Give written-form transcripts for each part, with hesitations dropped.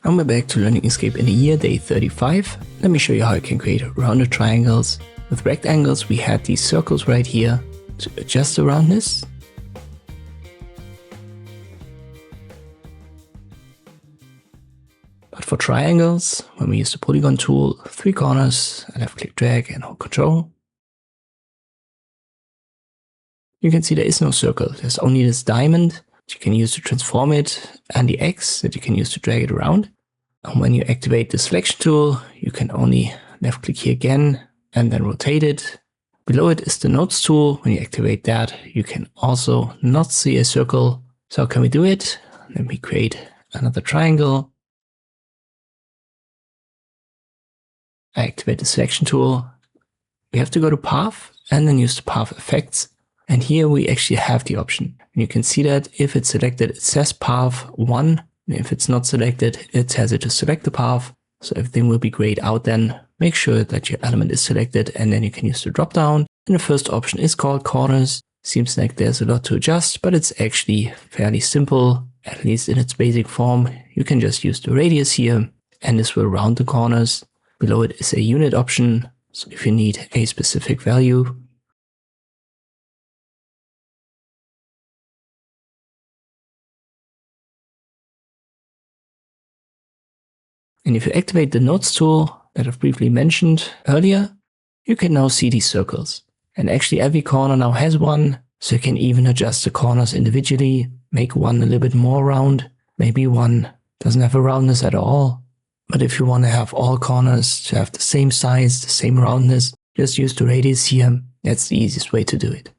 And we're back to learning Inkscape in a year, day 35. Let me show you how you can create rounded triangles. With rectangles, we had these circles right here to adjust the roundness. But for triangles, when we use the polygon tool, 3 corners, and left click drag and hold Control, you can see there is no circle. There's only this diamond that you can use to transform it, and the X that you can use to drag it around. And when you activate the selection tool, you can only left click here again and then rotate it. Below it is the nodes tool. When you activate that, you can also not see a circle. So how can we do it? Let me create another triangle. I activate the selection tool. We have to go to path and then use the path effects. And here we actually have the option. And you can see that if it's selected, it says path 1. And if it's not selected, it tells it to select the path. So everything will be grayed out then. Make sure that your element is selected and then you can use the drop down. And the first option is called corners. Seems like there's a lot to adjust, but it's actually fairly simple, at least in its basic form. You can just use the radius here and this will round the corners. Below it is a unit option. So if you need a specific value, and if you activate the nodes tool that I've briefly mentioned earlier, you can now see these circles. And actually every corner now has one, so you can even adjust the corners individually, make one a little bit more round, maybe one doesn't have a roundness at all. But if you want to have all corners to have the same size, the same roundness, just use the radius here. That's the easiest way to do it.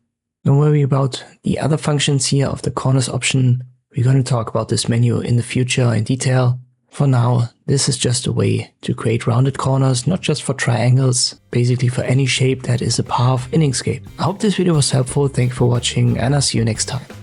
Don't worry about the other functions here of the corners option. We're going to talk about this menu in the future in detail. For now, this is just a way to create rounded corners, not just for triangles, basically for any shape that is a path in Inkscape. I hope this video was helpful, thank you for watching, and I'll see you next time.